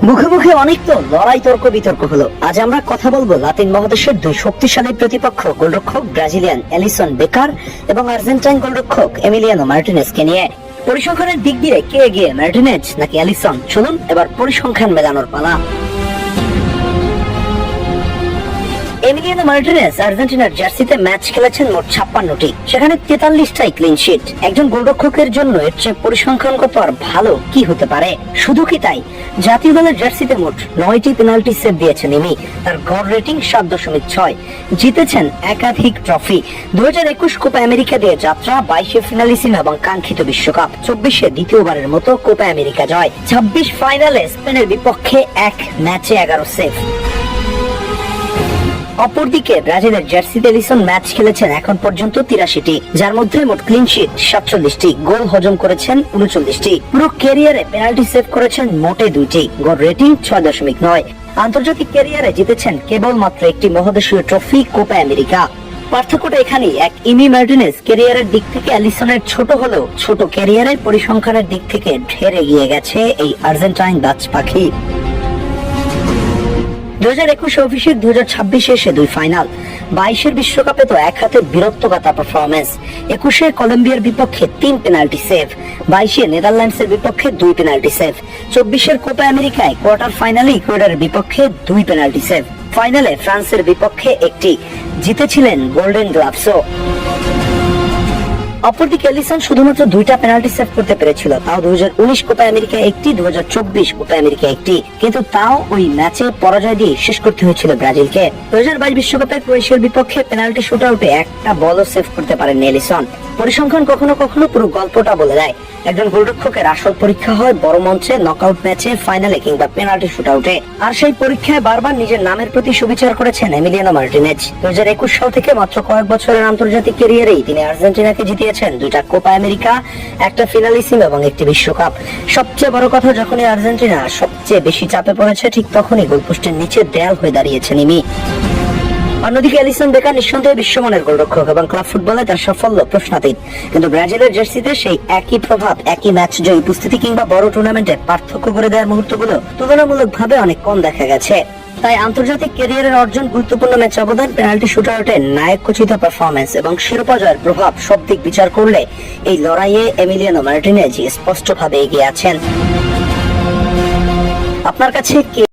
মুখে মুখে অনেক তো লড়াই তর্ক বিতর্ক হলো। আজ আমরা কথা বলবো লাতিন মহাদেশের দুই শক্তিশালী প্রতিপক্ষ গোলরক্ষক ব্রাজিলিয়ান এলিসন বেকার এবং আর্জেন্টাইন গোলরক্ষক এমিলিয়ানো মার্টিনেজকে নিয়ে। পরিসংখ্যানের দিক দিয়ে কে এগিয়ে, মার্টিনেজ নাকি এলিসন? চলুন এবার পরিসংখ্যান মেলানোর পালা। এমিলিয়ানো মার্টিনেজ আর্জেন্টিনার জার্সিতে ম্যাচ খেলেছেন মোট 56টি, সেখানে 43টাই ক্লিন শিট। একজন গোলরক্ষকের জন্য এর চেয়ে পরিসংখ্যানগত আর ভালো কি হতে পারে? শুধু কি তাই, জাতীয় দলের জার্সিতে মোট 9টি পেনাল্টি সেভ দিয়েছেন ইনি। তার গড় রেটিং 7.6। জিতেছেন একাধিক ট্রফি। 2021 কোপা আমেরিকা দিয়ে যাত্রা, 22-এ ফিনালিসিমা এবং কাঙ্ক্ষিত বিশ্বকাপ, 24-এ দ্বিতীয়বারের মতো কোপা আমেরিকা জয়, 26 ফাইনালে স্পেনের বিপক্ষে এক ম্যাচে 11 সেভ। অপরদিকে ব্রাজিলের জার্সিতে এলিসন ম্যাচ খেলেছেন এখন পর্যন্ত 83টি, যার মধ্যে মোট ক্লিন শিট 47টি, গোল হজম করেছেন 39টি। পুরো ক্যারিয়ারে পেনাল্টি সেভ করেছেন মোটে 2টি, গড় রেটিং 6.9। আন্তর্জাতিক ক্যারিয়ারে জিতেছেন কেবলমাত্র একটি মহাদেশীয় ট্রফি, কোপা আমেরিকা। পার্থক্যটা এখানেই, এক ইমি মার্টিনেজ ক্যারিয়ারের দিক থেকে এলিসনের ছোট হলেও ছোট ক্যারিয়ারের পরিসংখ্যানের দিক থেকে ঢের এগিয়ে গেছে এই আর্জেন্টাইন বাজ পাখি। 2021 অভিষেক, 2026 এসে 2 ফাইনাল, 22-এর বিশ্বকাপে তো এক হাতে বীরত্বগাথা পারফরমেন্স, 21-এ কলম্বিয়ার বিপক্ষে 3 পেনাল্টি সেভ, 22-এ নেদারল্যান্ডসের বিপক্ষে 2 পেনাল্টি সেভ, 24-এর কোপা আমেরিকায় কোয়ার্টার ফাইনালে ইকুয়েডরের বিপক্ষে 2 পেনাল্টি সেভ, ফাইনালে ফ্রান্সের বিপক্ষে একটি, জিতেছিলেন গোল্ডেন গ্লাভসও। অপরদিকে এলিসন শুধুমাত্র 2টা পেনাল্টি সেভ করতে পেরেছিল, তাও 2019 কোপা আমেরিকা একটি, 2024 কোপা আমেরিকা একটি, কিন্তু তাও ওই ম্যাচে পরাজয় দিয়ে শেষ করতে হয়েছিল ব্রাজিলকে। 2022 বিশ্বকাপে ক্রোয়েশিয়ার বিপক্ষে পেনাল্টি শুটআউটে একটা বলও সেভ করতে পারেননি এলিসন। পরিসংখ্যান কখনো কখনো পুরো গল্পটা বলে দেয়। একজন গোলরক্ষকের আসল পরীক্ষা হয় বড় মঞ্চে, নকআউট ম্যাচে, ফাইনালে কিংবা পেনাল্টি শুটআউটে। আর সেই পরীক্ষায় বারবার নিজের নামের প্রতি সুবিচার করেছেন এমিলিয়ানো মার্টিনেজ। 2021 সাল থেকে মাত্র কয়েক বছরের আন্তর্জাতিক ক্যারিয়ারেই তিনি আর্জেন্টিনাকে জিতিয়েছেন 2টা কোপা আমেরিকা, একটা ফিনালিসিম এবং একটি বিশ্বকাপ। সবচেয়ে বড় কথা, যখনই আর্জেন্টিনা সবচেয়ে বেশি চাপে পড়েছে ঠিক তখনই গোলপোস্টের নিচে দেয়াল হয়ে দাঁড়িয়েছেন ইনি। অন্যদিকে এলিসন বেকার নিঃসন্দেহে বিশ্বমানের গোলরক্ষক এবং ক্লাব ফুটবলে তার সাফল্য প্রশ্নাতীত, কিন্তু ব্রাজিলের জার্সিতে সেই একই প্রভাব, একই ম্যাচ জয়ী উপস্থিতি কিংবা বড় টুর্নামেন্টে পার্থক্য করে দেওয়ার মুহূর্তগুলো তুলনামূলকভাবে অনেক কম দেখা গেছে। তাই আন্তর্জাতিক ক্যারিয়ারের অর্জন, গুরুত্বপূর্ণ ম্যাচ অবদান, পেনাল্টি শুটআউটে নায়কোচিত পারফরমেন্স এবং শিরোপা জয়ের প্রভাব সব দিক বিচার করলে এই লড়াইয়ে এমিলিয়ানো মার্টিনেজ স্পষ্টভাবে এগিয়ে আছেন। আপনার কাছে